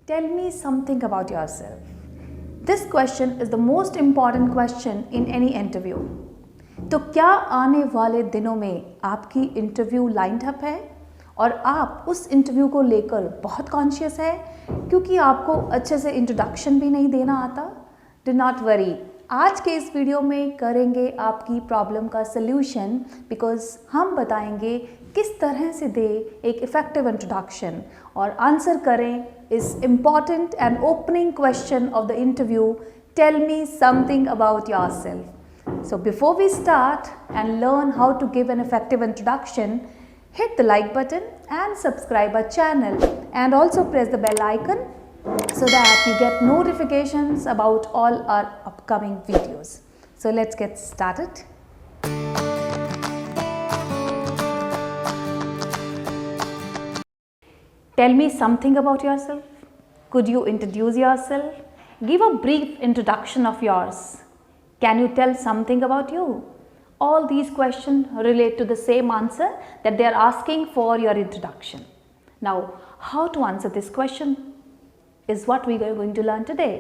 Tell me something about yourself. This question is the most important question in any interview. तो क्या आने वाले दिनों में आपकी इंटरव्यू लाइंड अप है और आप उस इंटरव्यू को लेकर बहुत कॉन्शियस है क्योंकि आपको अच्छे से इंट्रोडक्शन भी नहीं देना आता? डू नॉट वरी, आज के इस वीडियो में करेंगे आपकी प्रॉब्लम का सल्यूशन, बिकॉज हम बताएंगे किस तरह से दे एक इफ़ेक्टिव इंट्रोडक्शन और आंसर करें इस important and opening question of the interview, tell me something about yourself. So before we start and learn how to give an effective introduction, hit the like button and subscribe our channel and also press the bell icon so that you get notifications about all our upcoming videos. So let's get started. Tell me something about yourself. Could you introduce yourself? Give a brief introduction of yours. Can you tell something about you? All these questions relate to the same answer that they are asking for your introduction. Now, how to answer this question is what we are going to learn today.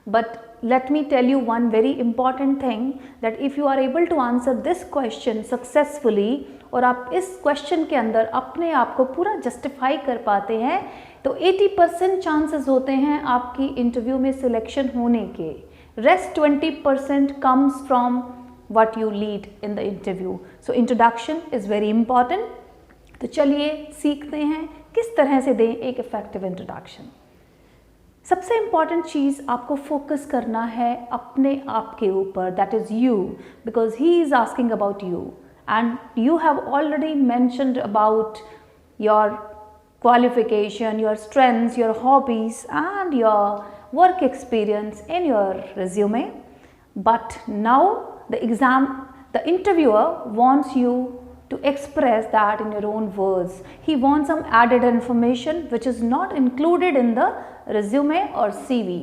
But let me tell you one very important thing, that if you are able to answer this question successfully और आप इस question के अंदर अपने आप को पूरा justify कर पाते हैं तो 80% चांसेस होते हैं आपकी इंटरव्यू में सिलेक्शन होने के. Rest 20% comes from what you lead in the interview. So introduction is very important. तो चलिए सीखते हैं किस तरह से दें एक इफ़ेक्टिव इंट्रोडक्शन. सबसे इम्पॉर्टेंट चीज़ आपको फोकस करना है अपने आप के ऊपर, that is you, because he is asking about you and you have already mentioned about your qualification, your strengths, your hobbies and your work experience in your resume. But now the interviewer wants you to express that in your own words. He wants some added information which is not included in the resume or CV.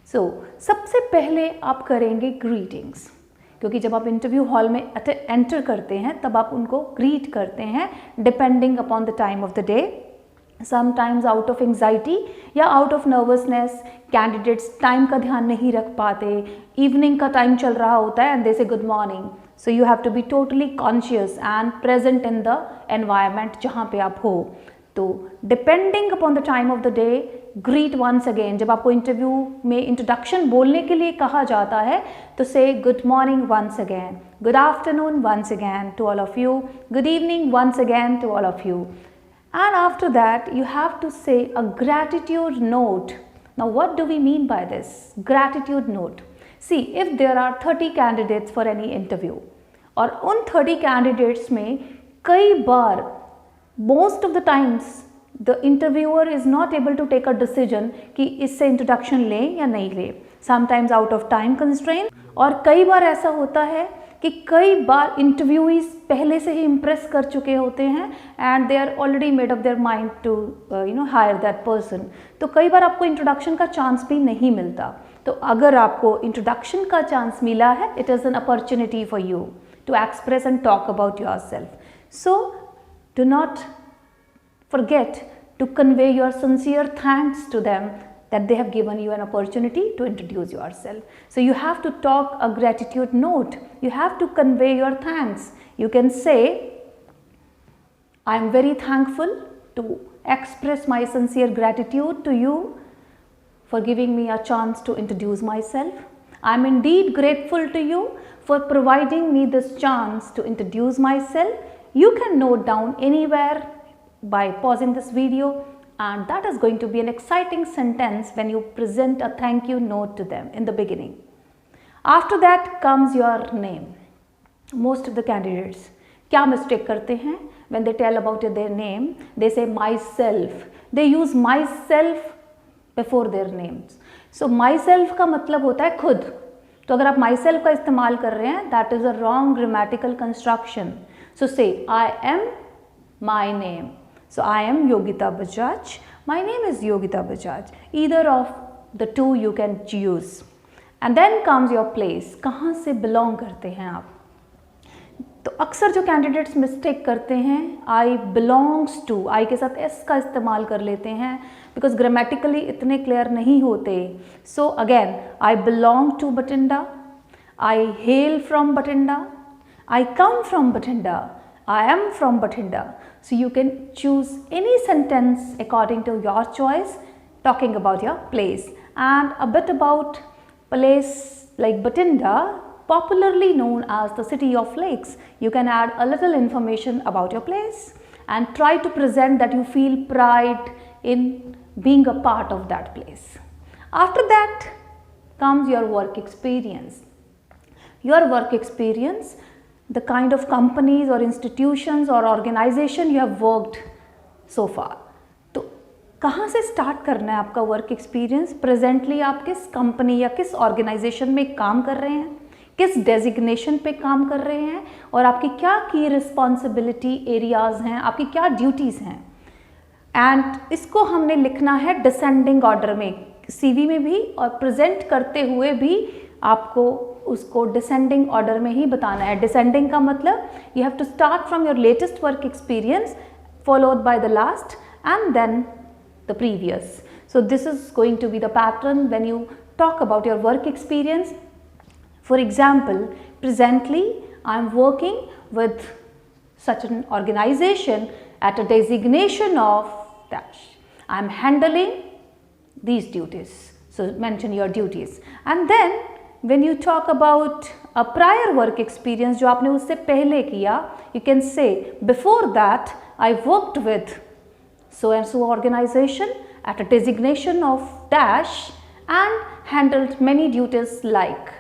So सबसे पहले आप करेंगे greetings, क्योंकि जब आप interview hall में enter करते हैं तब आप उनको ग्रीट करते हैं depending upon the time of the day. Sometimes out of anxiety या out of nervousness candidates time का ध्यान नहीं रख पाते, इवनिंग का टाइम चल रहा होता है and they say good morning. So you have to be totally conscious and present in the environment जहाँ पे आप हो. तो depending upon the time of the day greet once again. जब आपको इंटरव्यू में इंट्रोडक्शन बोलने के लिए कहा जाता है तो say good morning once again, good afternoon once again to all of you, good evening once again to all of you. And after that, you have to say a gratitude note. Now, what do we mean by this? Gratitude note. See, if there are 30 candidates for any interview, और उन 30 candidates में कई बार, most of the times, the interviewer is not able to take a decision कि इससे introduction लें या नहीं लें. Sometimes out of time constraint, और कई बार ऐसा होता है कि कई बार इंटरव्यूईज पहले से ही इम्प्रेस कर चुके होते हैं and they are already made up their mind to hire that person. तो कई बार आपको इंट्रोडक्शन का चांस भी नहीं मिलता. तो अगर आपको इंट्रोडक्शन का चांस मिला है, it is an opportunity for you to express and talk about yourself. So do not forget to convey your sincere thanks to them that they have given you an opportunity to introduce yourself. So you have to talk a gratitude note. You have to convey your thanks. You can say, I am very thankful to express my sincere gratitude to you for giving me a chance to introduce myself. I am indeed grateful to you for providing me this chance to introduce myself. You can note down anywhere by pausing this video, and that is going to be an exciting sentence when you present a thank you note to them in the beginning. After that comes your name. Most of the candidates क्या mistake करते हैं when they tell about their name? They say myself. They use myself before their names. So myself का मतलब होता है खुद. तो अगर आप myself का इस्तेमाल कर रहे हैं, that is a wrong grammatical construction. So say I am my name. So I am Yogita Bajaj. My name is Yogita Bajaj. Either of the two you can choose. And then comes your place. कहाँ से belong करते हैं आप? तो अक्सर जो candidates mistake करते हैं, आई बिलोंग्स टू, आई के साथ एस का इस्तेमाल कर लेते हैं बिकॉज ग्रामेटिकली इतने क्लियर नहीं होते. So again, I belong to Bathinda, I hail from Bathinda, I come from Bathinda, I am from Bathinda. So you can choose any sentence according to your choice talking about your place. And a bit about place like Bathinda, popularly known as the city of lakes. You can add a little information about your place and try to present that you feel pride in being a part of that place. After that comes your work experience. Your work experience, the kind of companies or institutions or organization you have worked so far. तो कहाँ से start करना है आपका work experience? Presently आप किस company या किस ऑर्गेनाइजेशन में काम कर रहे हैं, किस डेजिग्नेशन पे काम कर रहे हैं और आपकी क्या की रिस्पॉन्सिबिलिटी एरियाज हैं, आपकी क्या ड्यूटीज़ हैं. एंड इसको हमने लिखना है डिसेंडिंग ऑर्डर में, सीवी में भी और प्रेजेंट करते हुए भी आपको उसको डिसेंडिंग ऑर्डर में ही बताना है. डिसेंडिंग का मतलब you have to start from your latest work experience followed by the last and then the previous. So this is going to be the pattern when you talk about your work experience. For example, presently I am working with such an organization at a designation of dash. I am handling these duties. So mention your duties. And then when you talk about a prior work experience जो आपने उससे पहले किया, you can say before that I worked with so and so organization at a designation of dash and handled many duties like.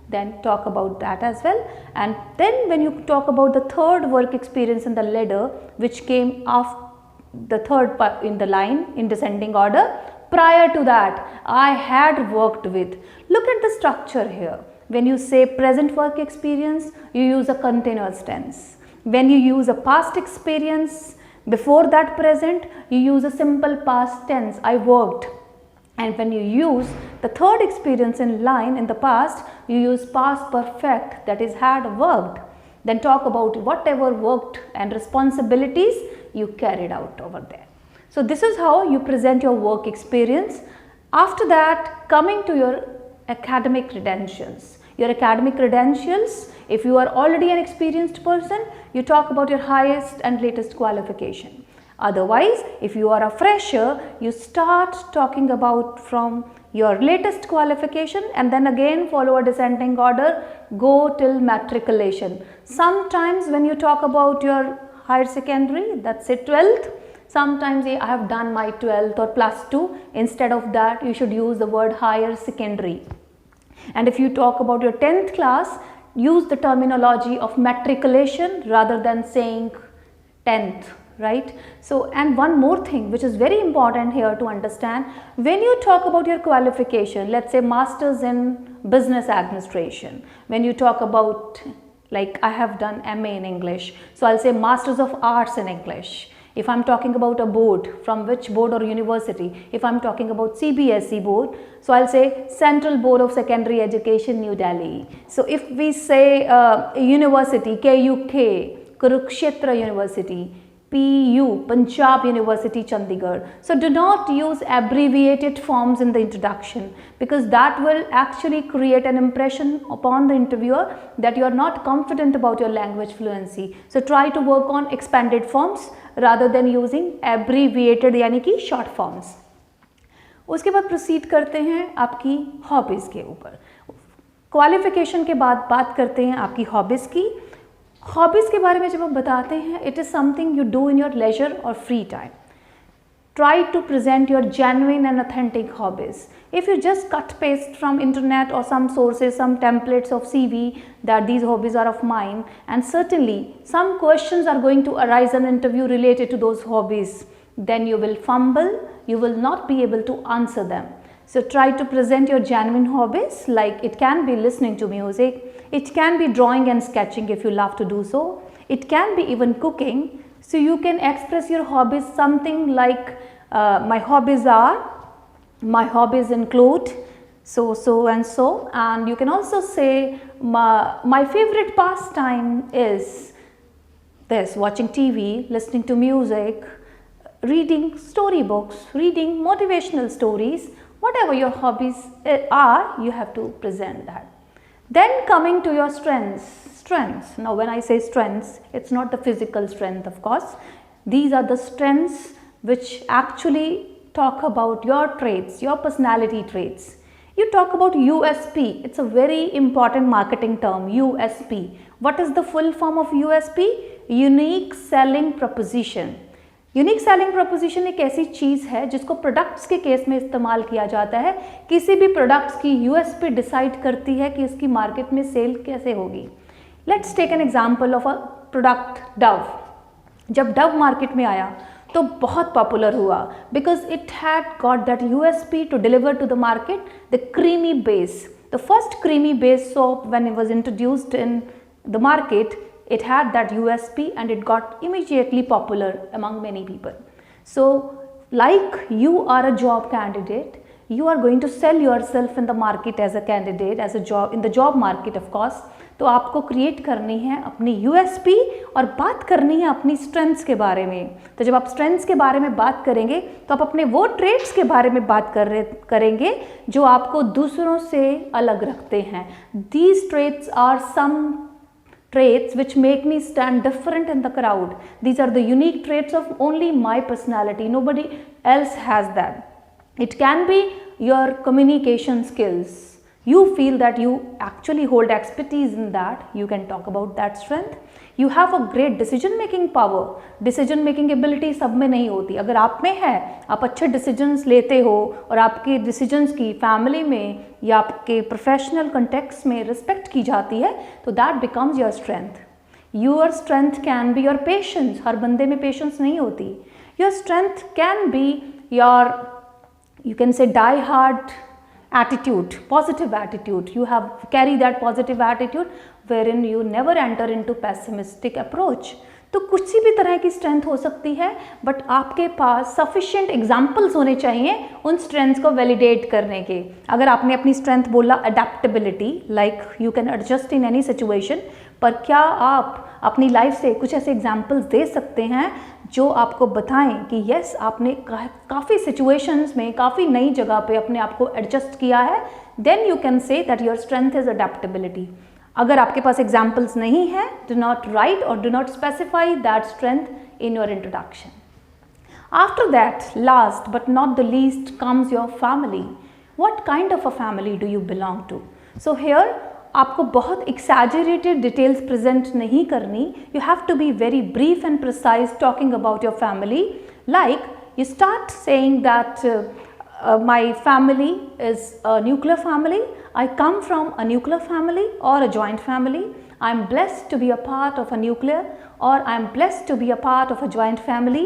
Then talk about that as well. And then when you talk about the third work experience in the ladder which came after the third part in the line in descending order, prior to that I had worked with. Look at the structure here. When you say present work experience, you use a continuous tense. When you use a past experience before that present, you use a simple past tense, I worked. And when you use the third experience in line in the past, you use past perfect, that is had worked. Then talk about whatever worked and responsibilities you carried out over there. So this is how you present your work experience. After that, coming to your academic credentials. Your academic credentials, if you are already an experienced person, you talk about your highest and latest qualification. Otherwise, if you are a fresher, you start talking about from your latest qualification and then again follow a descending order, go till matriculation. Sometimes when you talk about your higher secondary, that's it 12th, sometimes I have done my 12th or plus 2, instead of that you should use the word higher secondary. And if you talk about your 10th class, use the terminology of matriculation rather than saying 10th. Right? So, and one more thing which is very important here to understand, when you talk about your qualification, let's say masters in business administration, when you talk about, like I have done MA in English, so I'll say masters of arts in English. If I'm talking about a board, from which board or university, if I'm talking about CBSE board, so I'll say Central Board of Secondary Education, New Delhi. So if we say university, KUK, Kurukshetra University, PU, Punjab University, Chandigarh. So do not use abbreviated forms in the introduction because that will actually create an impression upon the interviewer that you are not confident about your language fluency. So try to work on expanded forms rather than using abbreviated यानी कि short forms. उसके बाद proceed करते हैं आपकी hobbies के ऊपर. Qualification के बाद बात करते हैं आपकी hobbies की. हॉबीज़ के बारे में जब आप बताते हैं, it is something you do in your leisure और free time. Try to present your genuine and authentic hobbies. If you just cut paste from internet or some sources, some templates of CV that these hobbies are of mine, and certainly some questions are going to arise in an interview related to those hobbies, then you will fumble, you will not be able to answer them. So try to present your genuine hobbies, like it can be listening to music, it can be drawing and sketching if you love to do so, it can be even cooking. So you can express your hobbies something like my hobbies include so and so, and you can also say my favorite pastime is this: watching TV, listening to music, reading storybooks, reading motivational stories, whatever your hobbies are, you have to present that. Then coming to your strengths. Now when I say strengths, it's not the physical strength, of course. These are the strengths which actually talk about your traits, your personality traits. You talk about USP. It's a very important marketing term, USP. What is the full form of USP? Unique selling proposition. Unique selling proposition एक ऐसी चीज़ है जिसको products के case में इस्तेमाल किया जाता है। किसी भी प्रोडक्ट्स की यूएसपी डिसाइड करती है कि इसकी मार्केट में सेल कैसे होगी। Let's take an example of a product Dove. जब डव मार्केट में आया तो बहुत पॉपुलर हुआ because it had got that USP to deliver to the market the creamy base. The first creamy base soap when it was introduced in the market, it had that USP and it got immediately popular among many people. So like you are a job candidate, you are going to sell yourself in the market as a candidate, as a job in the job market of course. तो आपको create करनी है अपनी USP और बात करनी है अपनी स्ट्रेंथ्स के बारे में। तो जब आप स्ट्रेंथ्स के बारे में बात करेंगे तो आप अपने वो ट्रेड्स के बारे में बात करेंगे जो आपको दूसरों से अलग रखते हैं। These traits are some traits which make me stand different in the crowd. These are the unique traits of only my personality. Nobody else has that. It can be your communication skills. You feel that you actually hold expertise in that. You can talk about that strength. You have a great decision making power. Decision making ability सब में नहीं होती। अगर आप में है, आप अच्छे decisions लेते हो और आपके decisions की family में या आपके professional context में respect की जाती है, तो that becomes your strength. Your strength can be your patience. हर बंदे में patience नहीं होती. Your strength can be your, you can say, die hard attitude, positive attitude. You have carry that positive attitude wherein you never enter into pessimistic approach. तो कुछ सी भी तरह की strength हो सकती है, बट आपके पास सफिशिएंट एग्जाम्पल्स होने चाहिए उन स्ट्रेंथ्स को वैलिडेट करने के। अगर आपने अपनी स्ट्रेंथ बोला adaptability, like you can adjust in any situation, पर क्या आप अपनी लाइफ से कुछ ऐसे एग्जाम्पल्स दे सकते हैं जो आपको बताएं कि यस आपने काफ़ी सिचुएशंस में काफ़ी नई जगह पे अपने आप को एडजस्ट किया है, then you can say that your strength is adaptability. अगर आपके पास एग्जाम्पल्स नहीं है, डू नॉट राइट और do not specify that strength in your introduction. After that, last but not the least, comes your family. What kind of a family do you belong to? So here आपको बहुत exaggerated details present नहीं करनी। You have to be very brief and precise talking about your family. Like you start saying that my family is a nuclear family. I come from a nuclear family or a joint family. I am blessed to be a part of a nuclear, or I am blessed to be a part of a joint family.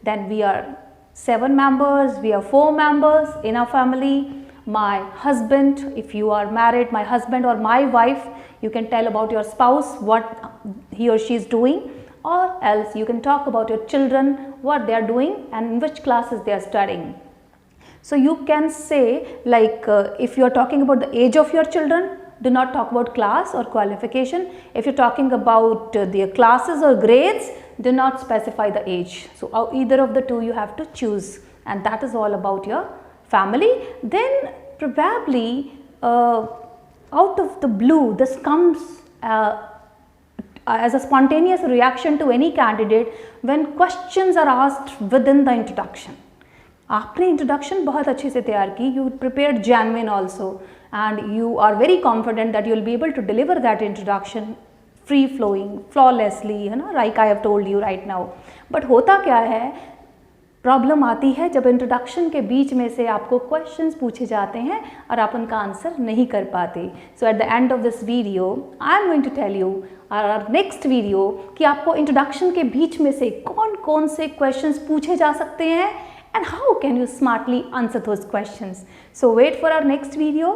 Then we are 7 members, we are 4 members in our family. My husband, if you are married, my husband or my wife, you can tell about your spouse what he or she is doing, or else you can talk about your children, what they are doing and in which classes they are studying. So you can say, like if you are talking about the age of your children, do not talk about class or qualification. If you are talking about their classes or grades, do not specify the age. So either of the two you have to choose, and that is all about your family. Then probably out of the blue, this comes as a spontaneous reaction to any candidate when questions are asked within the introduction. आपने introduction बहुत अच्छे से तैयार की, you prepared genuine also, and you are very confident that you will be able to deliver that introduction free flowing flawlessly, है ना, like I have told you right now. But होता क्या है, प्रॉब्लम आती है जब इंट्रोडक्शन के बीच में से आपको क्वेश्चंस पूछे जाते हैं और आप उनका आंसर नहीं कर पाते। So at the end of this video I am going to tell you our next video कि आपको इंट्रोडक्शन के बीच में से कौन कौन से क्वेश्चंस पूछे जा सकते हैं and how can you smartly answer those questions. So wait for our next video.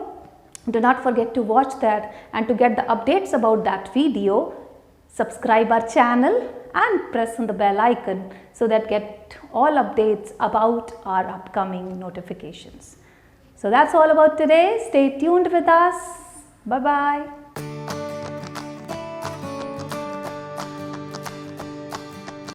Do not forget to watch that, and to get the updates about that video, subscribe our channel and press on the bell icon so that get all updates about our upcoming notifications. So that's all about today. Stay tuned with us. Bye bye.